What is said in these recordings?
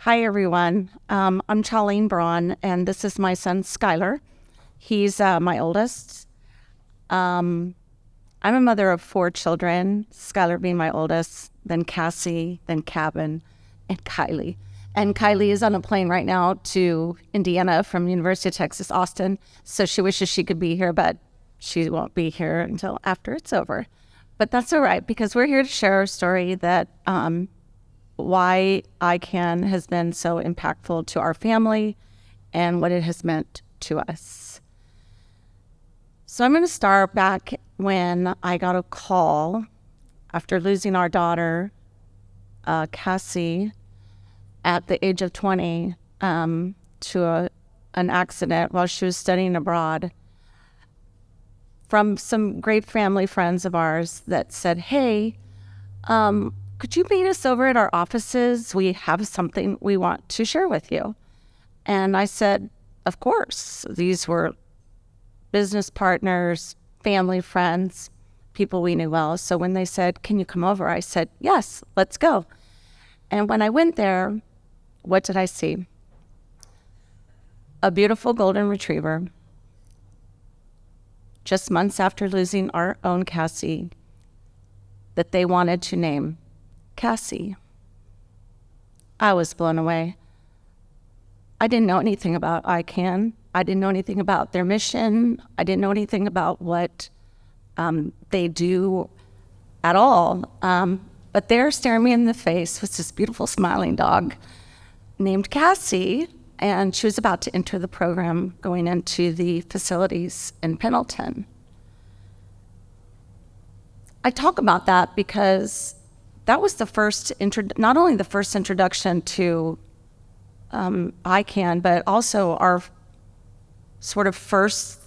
Hi, everyone. I'm Chalene Braun, and this is my son, Skylar. He's my oldest. I'm a mother of 4 children, Skylar being my oldest, then Cassie, then Cabin, and Kylie. And Kylie is on a plane right now to Indiana from University of Texas, Austin. So she wishes she could be here, but she won't be here until after it's over. But that's all right, because we're here to share our story that why ICAN has been so impactful to our family and what it has meant to us. So I'm going to start back when I got a call after losing our daughter, Cassie, at the age of 20 to an accident while she was studying abroad, from some great family friends of ours that said, hey, could you meet us over at our offices? We have something we want to share with you. And I said, of course. These were business partners, family friends, people we knew well. So when they said, can you come over? I said, yes, let's go. And when I went there, what did I see? A beautiful golden retriever. Just months after losing our own Cassie, that they wanted to name Cassie. I was blown away. I didn't know anything about ICAN. I didn't know anything about their mission. I didn't know anything about what they do at all. But there, staring me in the face, was this beautiful smiling dog named Cassie, and she was about to enter the program going into the facilities in Pendleton. I talk about that because that was the first, not only the first introduction to ICAN, but also our sort of first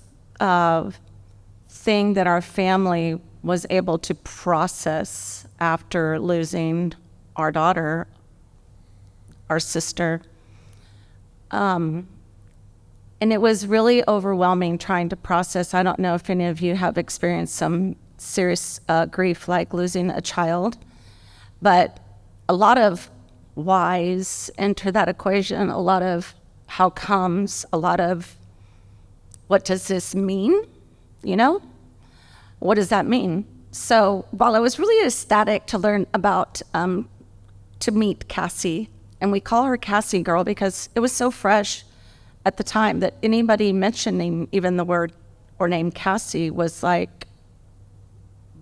thing that our family was able to process after losing our daughter, our sister. And it was really overwhelming trying to process. I don't know if any of you have experienced some serious grief like losing a child, but a lot of whys enter that equation, a lot of how comes, a lot of what does this mean, What does that mean? So while I was really ecstatic to learn about, to meet Cassie, and we call her Cassie Girl because it was so fresh at the time that anybody mentioning even the word or name Cassie was like,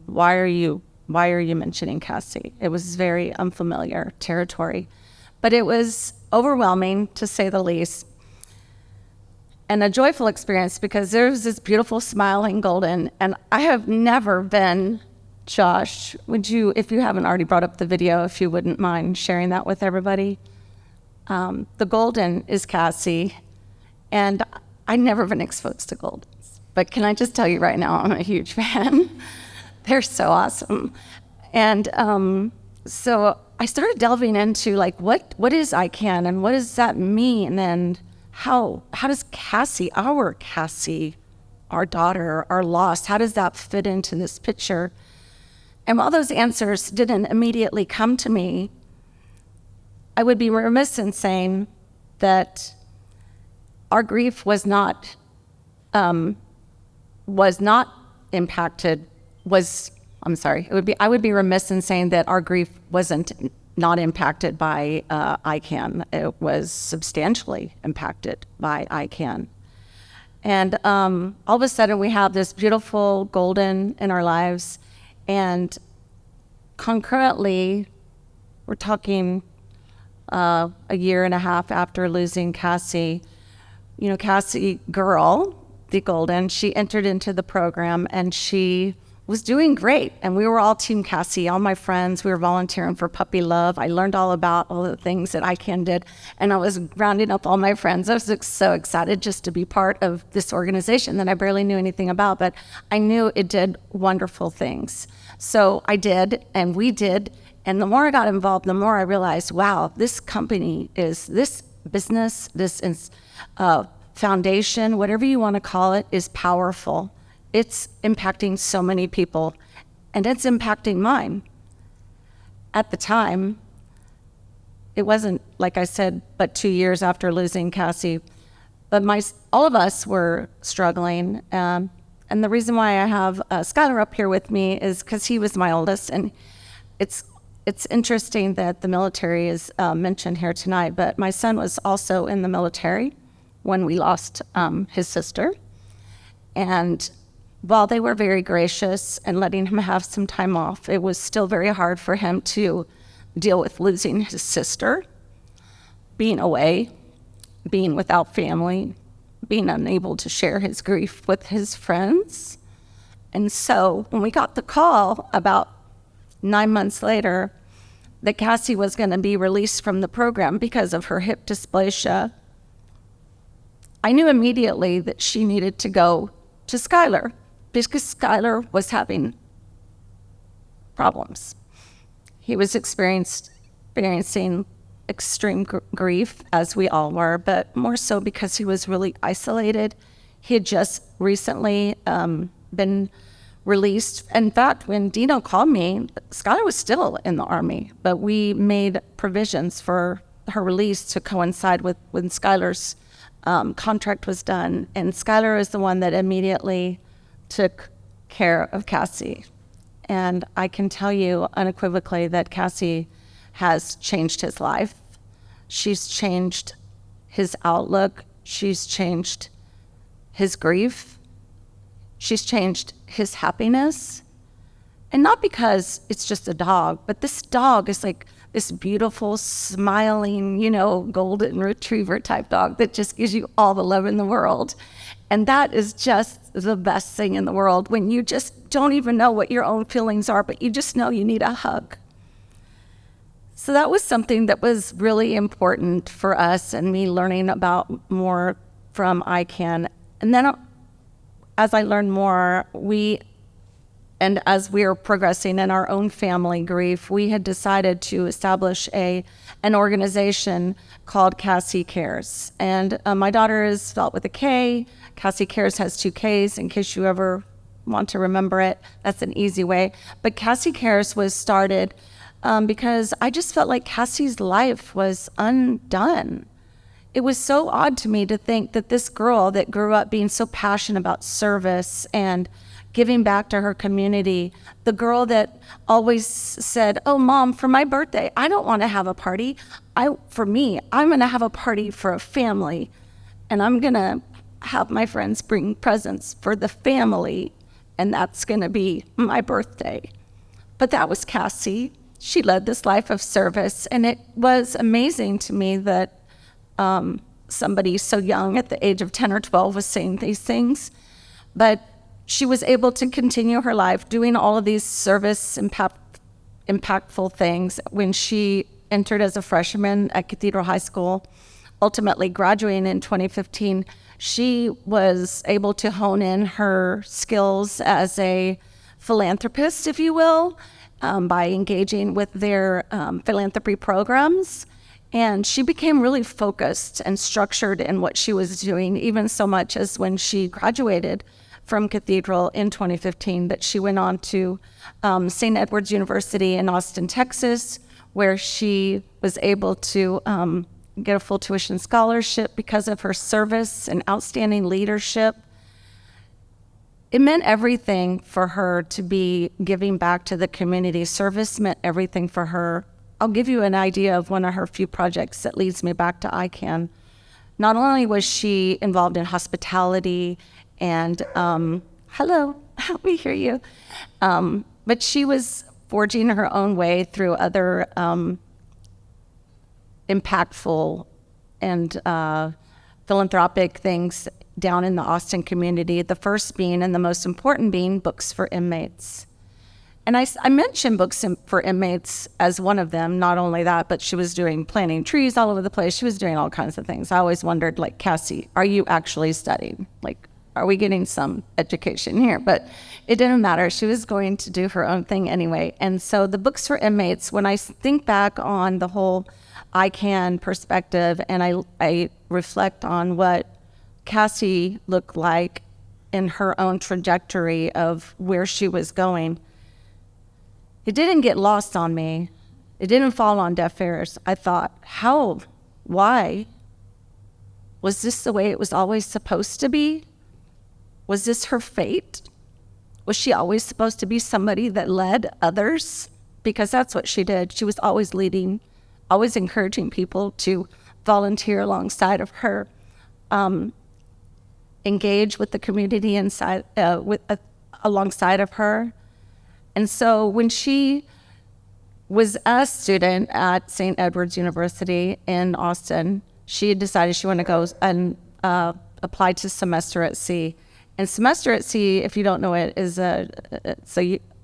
why are you mentioning Cassie? It was very unfamiliar territory, but it was overwhelming to say the least, and a joyful experience because there was this beautiful smiling golden, and I have never been, Josh, would you, if you haven't already brought up the video, if you wouldn't mind sharing that with everybody. The golden is Cassie, and I've never been exposed to goldens, but can I just tell you right now, I'm a huge fan. They're so awesome. And so I started delving into like, what is ICAN and what does that mean? And how does Cassie, our daughter, our loss, how does that fit into this picture? And while those answers didn't immediately come to me, I would be remiss in saying that our grief was not impacted. I would be remiss in saying that our grief wasn't not impacted by ICAN. It was substantially impacted by ICAN. And all of a sudden we have this beautiful golden in our lives, and concurrently, we're talking a year and a half after losing Cassie, Cassie Girl, the golden, she entered into the program and she was doing great. And we were all Team Cassie, all my friends, we were volunteering for Puppy Love. I learned all about all the things that ICAN did, and I was rounding up all my friends. I was so excited just to be part of this organization that I barely knew anything about, but I knew it did wonderful things. So I did, and we did, and the more I got involved, the more I realized, wow, this company is, this business, this foundation, whatever you want to call it, is powerful. It's impacting so many people, and it's impacting mine. At the time, it wasn't, like I said, but 2 years after losing Cassie. But all of us were struggling. And the reason why I have Skylar up here with me is because he was my oldest. And it's interesting that the military is mentioned here tonight, but my son was also in the military when we lost his sister. And while they were very gracious and letting him have some time off, it was still very hard for him to deal with losing his sister, being away, being without family, being unable to share his grief with his friends. And so when we got the call about 9 months later that Cassie was going to be released from the program because of her hip dysplasia, I knew immediately that she needed to go to Skylar because Skylar was having problems. He was experiencing extreme grief, as we all were, but more so because he was really isolated. He had just recently been released. In fact, when Dino called me, Skylar was still in the Army, but we made provisions for her release to coincide with when Skylar's contract was done. And Skylar is the one that immediately took care of Cassie. And I can tell you unequivocally that Cassie has changed his life. She's changed his outlook. She's changed his grief. She's changed his happiness. And not because it's just a dog, but this dog is like this beautiful, smiling, golden retriever type dog that just gives you all the love in the world. And that is just the best thing in the world, when you just don't even know what your own feelings are, but you just know you need a hug. So that was something that was really important for us and me learning about more from ICAN. And then as I learned more, and as we were progressing in our own family grief, we had decided to establish an organization called Cassie Cares. And my daughter is spelled with a K. Cassie Cares has 2 Ks, in case you ever want to remember it. That's an easy way. But Cassie Cares was started because I just felt like Cassie's life was undone. It was so odd to me to think that this girl that grew up being so passionate about service and giving back to her community, the girl that always said, "Oh, Mom, for my birthday, I don't want to have a party. I'm going to have a party for a family, and I'm going to have my friends bring presents for the family, and that's going to be my birthday." But that was Cassie. She led this life of service, and it was amazing to me that somebody so young at the age of 10 or 12 was saying these things. But she was able to continue her life doing all of these service impactful things when she entered as a freshman at Cathedral High School, ultimately graduating in 2015. She was able to hone in her skills as a philanthropist, if you will, by engaging with their philanthropy programs. And she became really focused and structured in what she was doing, even so much as when she graduated from Cathedral in 2015, that she went on to St. Edward's University in Austin, Texas, where she was able to get a full tuition scholarship because of her service and outstanding leadership. It meant everything for her to be giving back to the community. Service meant everything for her. I'll give you an idea of one of her few projects that leads me back to ICAN. Not only was she involved in hospitality and, hello, we hear you, but she was forging her own way through other impactful and philanthropic things down in the Austin community, the first being, and the most important being, Books for Inmates. And I mentioned Books for Inmates as one of them. Not only that, but she was planting trees all over the place. She was doing all kinds of things. I always wondered, like, Cassie, are you actually studying? Like, are we getting some education here? But it didn't matter. She was going to do her own thing anyway. And so the Books for Inmates, when I think back on the whole ICAN perspective and I reflect on what Cassie looked like in her own trajectory of where she was going, it didn't get lost on me It didn't fall on deaf ears. I thought, how? Why? Was this the way it was always supposed to be? Was this her fate? Was she always supposed to be somebody that led others? Because that's what she did. She was always leading, always encouraging people to volunteer alongside of her, engage with the community inside, alongside of her. And so when she was a student at St. Edward's University in Austin, she had decided she wanted to go and apply to Semester at Sea. And Semester at Sea, if you don't know it, is a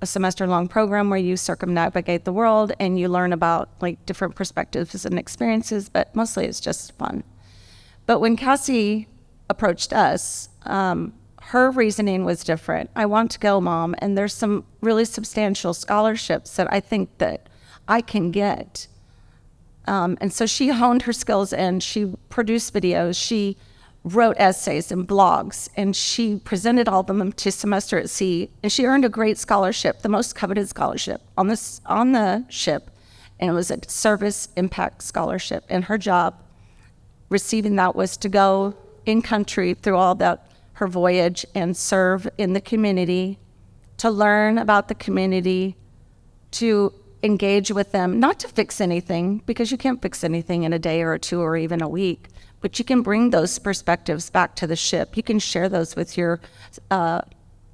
semester-long program where you circumnavigate the world and you learn about like different perspectives and experiences, but mostly it's just fun. But when Cassie approached us, her reasoning was different. I want to go, Mom, and there's some really substantial scholarships that I think that I can get. And so she honed her skills and she produced videos. She wrote essays and blogs, and she presented all of them to Semester at Sea, and she earned a great scholarship, the most coveted scholarship on the ship, and it was a service impact scholarship. And her job receiving that was to go in country through all that, her voyage, and serve in the community, to learn about the community, to engage with them, not to fix anything, because you can't fix anything in a day or two or even a week, but you can bring those perspectives back to the ship. You can share those with your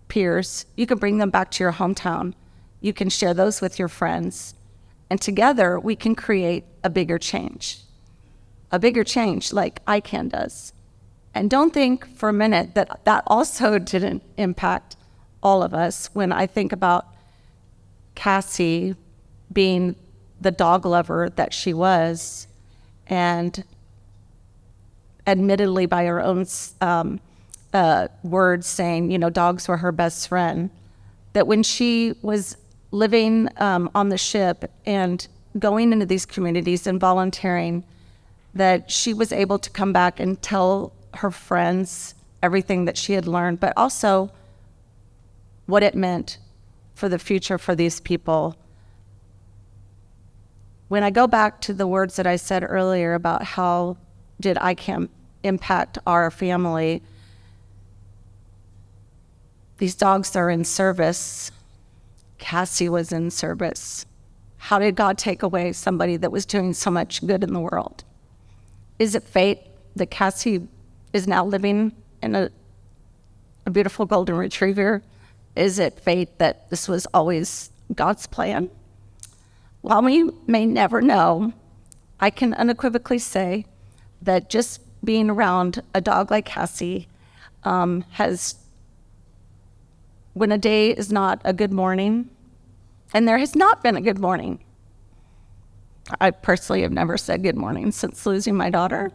peers. You can bring them back to your hometown. You can share those with your friends. And together we can create a bigger change like ICAN does. And don't think for a minute that that also didn't impact all of us. When I think about Cassie being the dog lover that she was, and admittedly by her own words saying, dogs were her best friend, that when she was living on the ship and going into these communities and volunteering, that she was able to come back and tell her friends everything that she had learned, but also what it meant for the future for these people. When I go back to the words that I said earlier about how did ICAN impact our family, these dogs are in service. Cassie was in service. How did God take away somebody that was doing so much good in the world? Is it fate that Cassie is now living in a beautiful golden retriever? Is it fate that this was always God's plan? While we may never know, I can unequivocally say that just being around a dog like Cassie when a day is not a good morning, and there has not been a good morning. I personally have never said good morning since losing my daughter.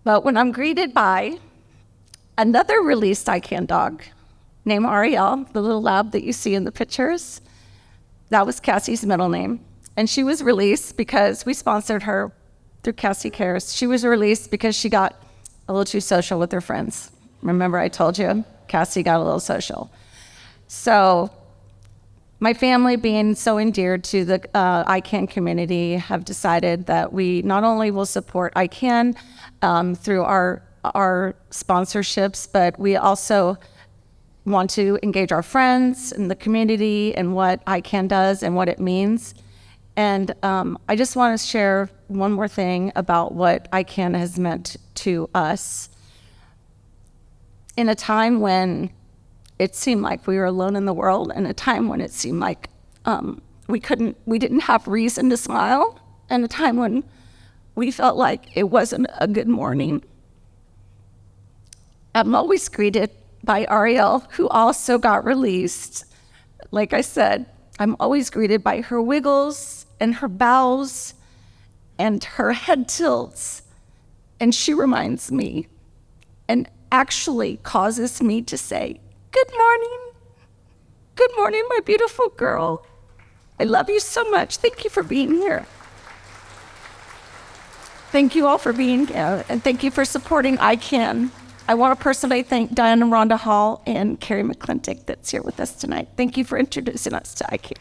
But when I'm greeted by another released ICAN dog named Ariel, the little lab that you see in the pictures, that was Cassie's middle name. And she was released because we sponsored her through Cassie Cares. She was released because she got a little too social with her friends. Remember I told you, Cassie got a little social. So my family, being so endeared to the ICAN community, have decided that we not only will support ICAN through our sponsorships, but we also want to engage our friends in the community and what ICAN does and what it means. And I just want to share one more thing about what ICAN has meant to us. In a time when it seemed like we were alone in the world, and a time when it seemed like we didn't have reason to smile, and a time when we felt like it wasn't a good morning, I'm always greeted by Ariel, who also got released. Like I said, I'm always greeted by her wiggles and her bows and her head tilts. And she reminds me and actually causes me to say, "Good morning. Good morning, my beautiful girl. I love you so much. Thank you for being here." Thank you all for being here, and thank you for supporting ICAN. I want to personally thank Diane and Rhonda Hall and Carrie McClintock that's here with us tonight. Thank you for introducing us to ICAN.